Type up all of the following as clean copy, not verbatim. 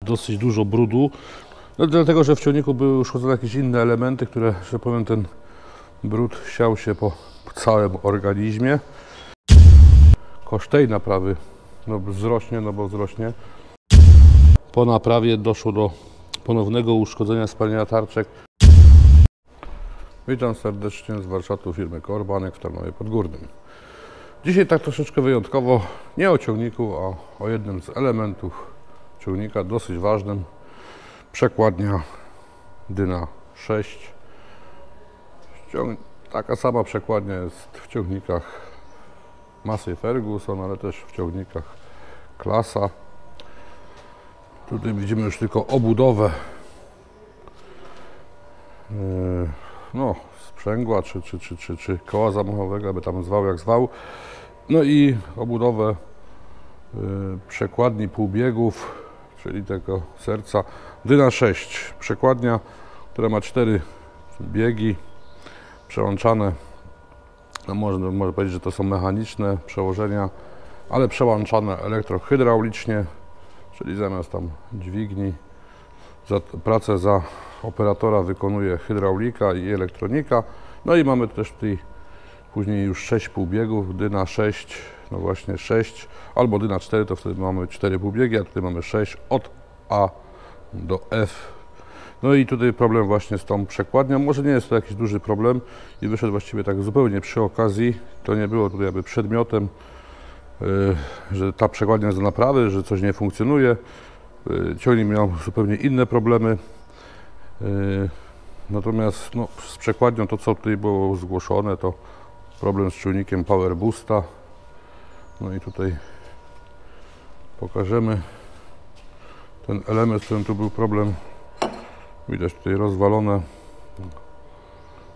dosyć dużo brudu. No, dlatego, że w ciągniku były uszkodzone jakieś inne elementy, które, że powiem, ten brud siał się po całym organizmie. Koszt tej naprawy wzrośnie. Po naprawie doszło do ponownego uszkodzenia spalania tarczek. Witam serdecznie z warsztatu firmy Korbanek w Tarnowie Podgórnym. Dzisiaj tak troszeczkę wyjątkowo, nie o ciągniku, a o jednym z elementów ciągnika, dosyć ważnym. Przekładnia Dyna 6. Taka sama przekładnia jest w ciągnikach Massey Ferguson, ale też w ciągnikach Klasa. Tutaj widzimy już tylko obudowę sprzęgła czy koła zamachowego, aby tam zwał jak zwał. No i obudowę przekładni półbiegów, czyli tego serca Dyna 6. Przekładnia, która ma 4 biegi przełączane. No można powiedzieć, że to są mechaniczne przełożenia, ale przełączane elektrohydraulicznie, czyli zamiast tam dźwigni pracę za operatora wykonuje hydraulika i elektronika. No i mamy też tutaj później już 6 półbiegów, Dyna 6, no właśnie 6, albo Dyna 4, to wtedy mamy 4 półbiegi, a tutaj mamy 6 od A do F. No i tutaj problem właśnie z tą przekładnią. Może nie jest to jakiś duży problem i wyszedł właściwie tak zupełnie przy okazji. To nie było tutaj jakby przedmiotem, że ta przekładnia jest do naprawy, że coś nie funkcjonuje. Ciągnik miał zupełnie inne problemy. Natomiast z przekładnią to, co tutaj było zgłoszone, to problem z czujnikiem Power Boosta. No i tutaj pokażemy ten element, z którym tu był problem. Widać tutaj rozwalone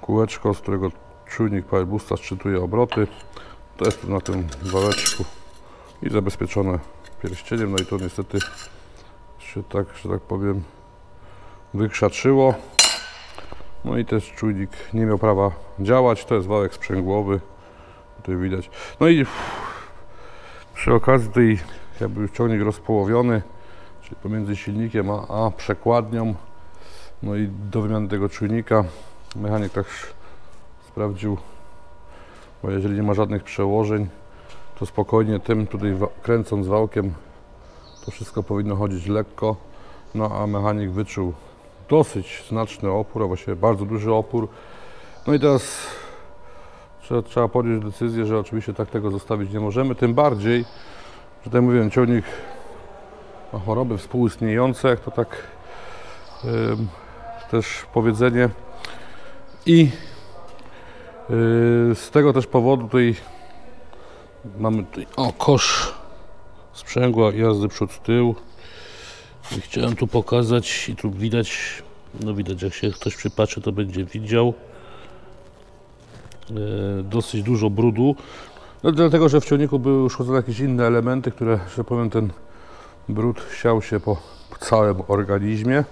kółeczko, z którego czujnik Power Boosta szczytuje obroty. To jest tu na tym wałeczku i zabezpieczone pierścieniem. No i to niestety się tak, że tak powiem, wykrzaczyło. No i też czujnik nie miał prawa działać. To jest wałek sprzęgłowy. Tutaj widać. No i przy okazji tutaj jakby ciągnik rozpołowiony, czyli pomiędzy silnikiem a przekładnią. No i do wymiany tego czujnika mechanik tak sprawdził, bo jeżeli nie ma żadnych przełożeń, to spokojnie tym tutaj kręcąc wałkiem to wszystko powinno chodzić lekko. No a mechanik wyczuł dosyć znaczny opór, a właściwie bardzo duży opór. No i teraz trzeba podjąć decyzję, że oczywiście tak tego zostawić nie możemy, tym bardziej, że tak mówiłem, ciągnik ma choroby współistniejące, jak to tak też powiedzenie, i z tego też powodu tutaj mamy kosz sprzęgła jazdy przód-tył i chciałem tu pokazać i tu widać, widać, jak się ktoś przypatrzy, to będzie widział dosyć dużo brudu, dlatego, że w ciągniku były uszkodzone jakieś inne elementy, które, że powiem, ten brud siał się po całym organizmie.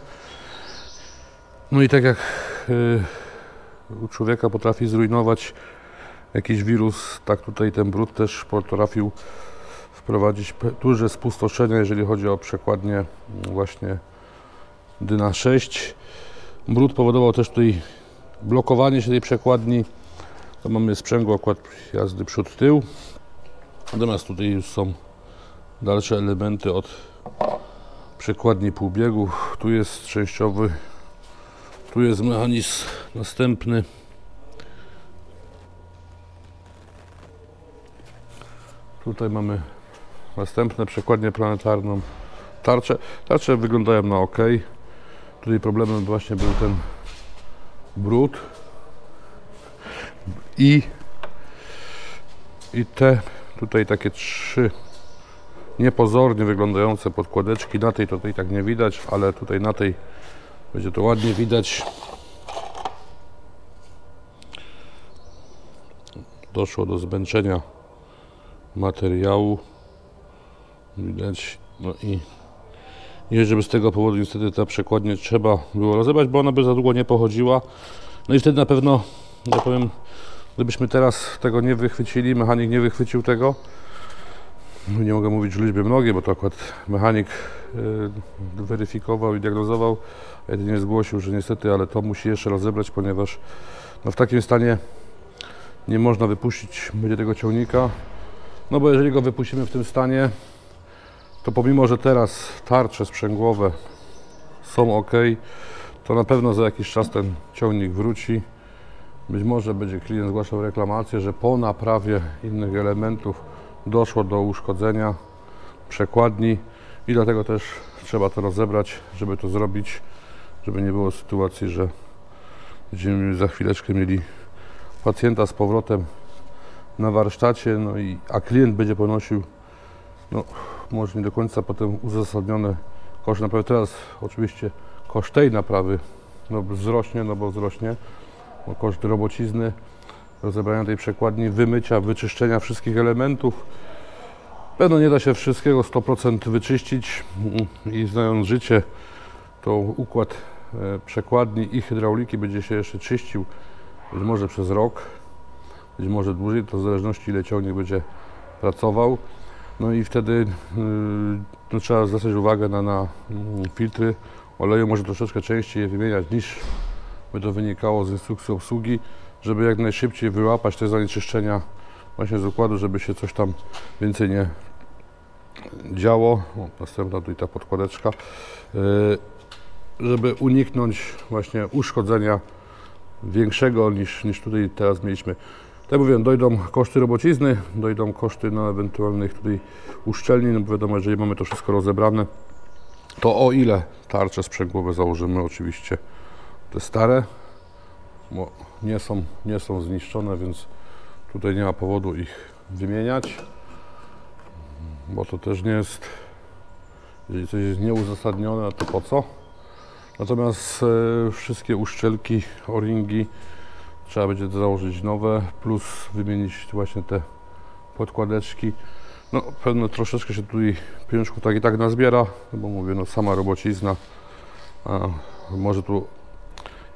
No i tak jak u człowieka potrafi zrujnować jakiś wirus, tak tutaj ten brud też potrafił wprowadzić duże spustoszenia, jeżeli chodzi o przekładnię właśnie Dyna 6. Brud powodował też tutaj blokowanie się tej przekładni. To mamy sprzęgło układ jazdy przód-tył. Natomiast tutaj już są dalsze elementy od przekładni półbiegów. Tu jest częściowy, tu jest mechanizm następny. Tutaj mamy następne przekładnię planetarną. Tarcze wyglądają na ok. Tutaj problemem właśnie był ten brud i te tutaj takie 3 niepozornie wyglądające podkładeczki. Na tej to tutaj tak nie widać, ale tutaj na tej będzie to ładnie widać. Doszło do zmęczenia materiału, widać. No i żeby z tego powodu niestety ta przekładnię trzeba było rozebrać, bo ona by za długo nie pochodziła. No i wtedy na pewno, ja powiem, gdybyśmy teraz tego nie wychwycili, mechanik nie wychwycił tego, nie mogę mówić w liczbie mnogiej, bo to akurat mechanik weryfikował i diagnozował, a jedynie zgłosił, że niestety, ale to musi jeszcze rozebrać, ponieważ no, w takim stanie nie można wypuścić będzie tego ciągnika, no bo jeżeli go wypuścimy w tym stanie, to pomimo, że teraz tarcze sprzęgłowe są ok, to na pewno za jakiś czas ten ciągnik wróci. Być może będzie klient zgłaszał reklamację, że po naprawie innych elementów doszło do uszkodzenia przekładni i dlatego też trzeba to rozebrać, żeby to zrobić, żeby nie było sytuacji, że będziemy za chwileczkę mieli pacjenta z powrotem na warsztacie, no a klient będzie ponosił, no może nie do końca potem uzasadnione koszty naprawy. Teraz oczywiście koszt tej naprawy no, wzrośnie, bo koszty robocizny, rozebrania tej przekładni, wymycia, wyczyszczenia wszystkich elementów. Pewno nie da się wszystkiego 100% wyczyścić i znając życie, to układ przekładni i hydrauliki będzie się jeszcze czyścił być może przez rok, być może dłużej, to w zależności ile ciągnik będzie pracował. No i wtedy no, trzeba zwracać uwagę na filtry oleju, może troszeczkę częściej je wymieniać niż by to wynikało z instrukcji obsługi, żeby jak najszybciej wyłapać te zanieczyszczenia właśnie z układu, żeby się coś tam więcej nie działo. O, następna tutaj ta podkładeczka, żeby uniknąć właśnie uszkodzenia większego niż tutaj teraz mieliśmy. Tak jak mówiłem, dojdą koszty robocizny, dojdą koszty na ewentualnych tutaj uszczelnień, no bo wiadomo, jeżeli mamy to wszystko rozebrane, to o ile tarcze sprzęgłowe założymy, oczywiście te stare, bo nie są zniszczone, więc tutaj nie ma powodu ich wymieniać, bo to też nie jest, jeżeli coś jest nieuzasadnione, to po co? Natomiast wszystkie uszczelki, o-ringi trzeba będzie założyć nowe, plus wymienić właśnie te podkładeczki. No pewno troszeczkę się tutaj pieniążków tak i tak nazbiera, bo mówię, no sama robocizna, a może tu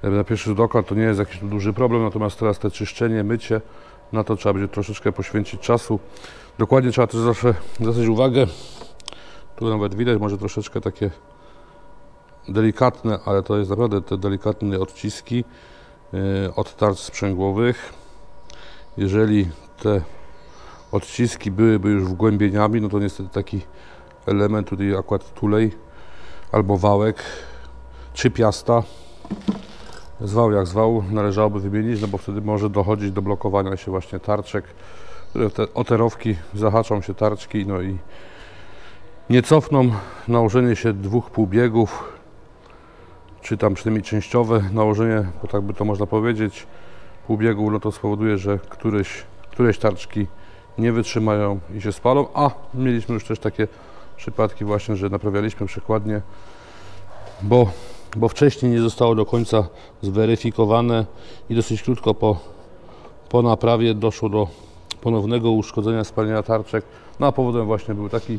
na pierwszy rzut oka to nie jest jakiś duży problem, natomiast teraz te czyszczenie, mycie, na to trzeba będzie troszeczkę poświęcić czasu. Dokładnie trzeba też zawsze zwracać uwagę, tu nawet widać może troszeczkę takie delikatne, ale to jest naprawdę te delikatne odciski od tarcz sprzęgłowych. Jeżeli te odciski byłyby już wgłębieniami, no to niestety taki element tutaj akurat tulej albo wałek czy piasta, zwał jak zwał, należałoby wymienić, no bo wtedy może dochodzić do blokowania się właśnie tarczek, które te oterowki zahaczą się tarczki, no i nie cofną. Nałożenie się dwóch półbiegów, czy tam przynajmniej częściowe nałożenie, bo tak by to można powiedzieć, półbiegu, no to spowoduje, że któreś tarczki nie wytrzymają i się spalą, a mieliśmy już też takie przypadki właśnie, że naprawialiśmy przekładnie, bo wcześniej nie zostało do końca zweryfikowane i dosyć krótko po naprawie doszło do ponownego uszkodzenia, spalenia tarczek, no a powodem właśnie był taki,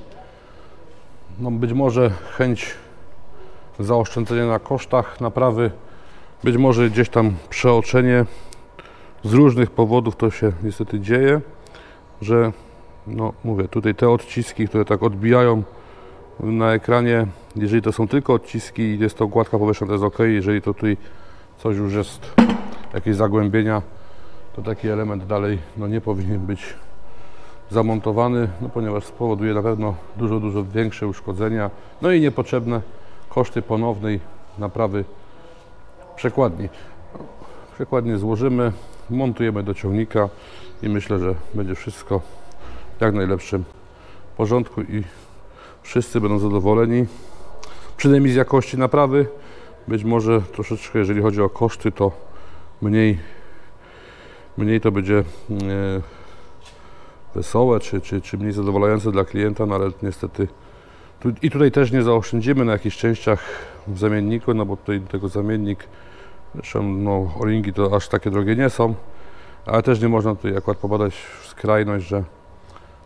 no być może chęć zaoszczędzenia na kosztach naprawy, być może gdzieś tam przeoczenie, z różnych powodów to się niestety dzieje, że no mówię, tutaj te odciski, które tak odbijają na ekranie, jeżeli to są tylko odciski i jest to gładka powierzchnia, to jest ok, jeżeli to tutaj coś już jest, jakieś zagłębienia, to taki element dalej no, nie powinien być zamontowany, no, ponieważ spowoduje na pewno dużo większe uszkodzenia, no i niepotrzebne koszty ponownej naprawy przekładni. Przekładnię złożymy, montujemy do ciągnika i myślę, że będzie wszystko w jak najlepszym porządku i wszyscy będą zadowoleni, przynajmniej z jakości naprawy. Być może troszeczkę, jeżeli chodzi o koszty, to mniej to będzie wesołe, czy mniej zadowalające dla klienta, no ale niestety tutaj też nie zaoszczędzimy na jakichś częściach w zamienniku, no bo tutaj tego zamiennik, zresztą no, o-ringi to aż takie drogie nie są, ale też nie można tutaj akurat popadać w skrajność, że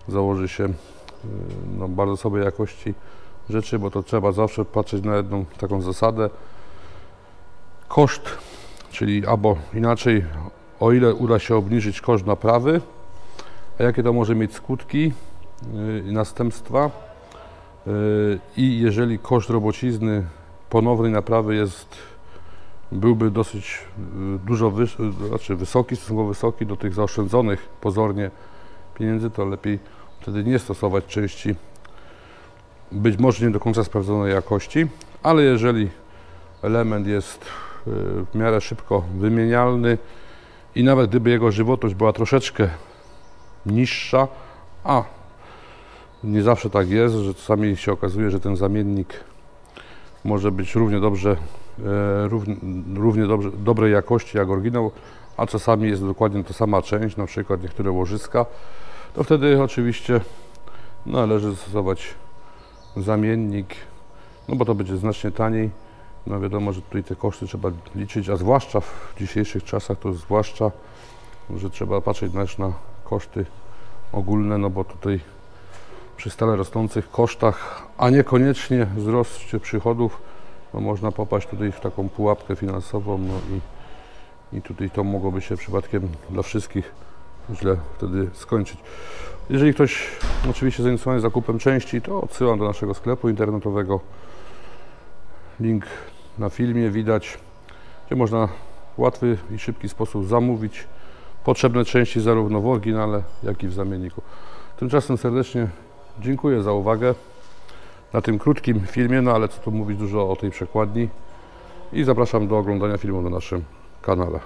założy się no, bardzo słabej jakości rzeczy, bo to trzeba zawsze patrzeć na jedną taką zasadę. Koszt, czyli albo inaczej, o ile uda się obniżyć koszt naprawy, a jakie to może mieć skutki, i następstwa. I jeżeli koszt robocizny ponownej naprawy byłby dosyć wysoki, stosunkowo wysoki do tych zaoszczędzonych pozornie pieniędzy, to lepiej wtedy nie stosować części być może nie do końca sprawdzonej jakości, ale jeżeli element jest w miarę szybko wymienialny i nawet gdyby jego żywotność była troszeczkę niższa, a nie zawsze tak jest, że czasami się okazuje, że ten zamiennik może być równie dobrej jakości jak oryginał, a czasami jest dokładnie ta sama część, na przykład niektóre łożyska, to wtedy oczywiście należy stosować zamiennik, no bo to będzie znacznie taniej. No wiadomo, że tutaj te koszty trzeba liczyć, a zwłaszcza w dzisiejszych czasach to zwłaszcza, że trzeba patrzeć też na koszty ogólne, no bo tutaj przy stale rosnących kosztach, a niekoniecznie wzroście przychodów, no można popaść tutaj w taką pułapkę finansową, no i tutaj to mogłoby się przypadkiem dla wszystkich źle wtedy skończyć. Jeżeli ktoś oczywiście zainteresowany zakupem części, to odsyłam do naszego sklepu internetowego. Link na filmie widać, gdzie można w łatwy i szybki sposób zamówić potrzebne części zarówno w oryginale, jak i w zamienniku. Tymczasem serdecznie dziękuję za uwagę na tym krótkim filmie, no ale co tu mówić dużo o tej przekładni i zapraszam do oglądania filmu na naszym kanale.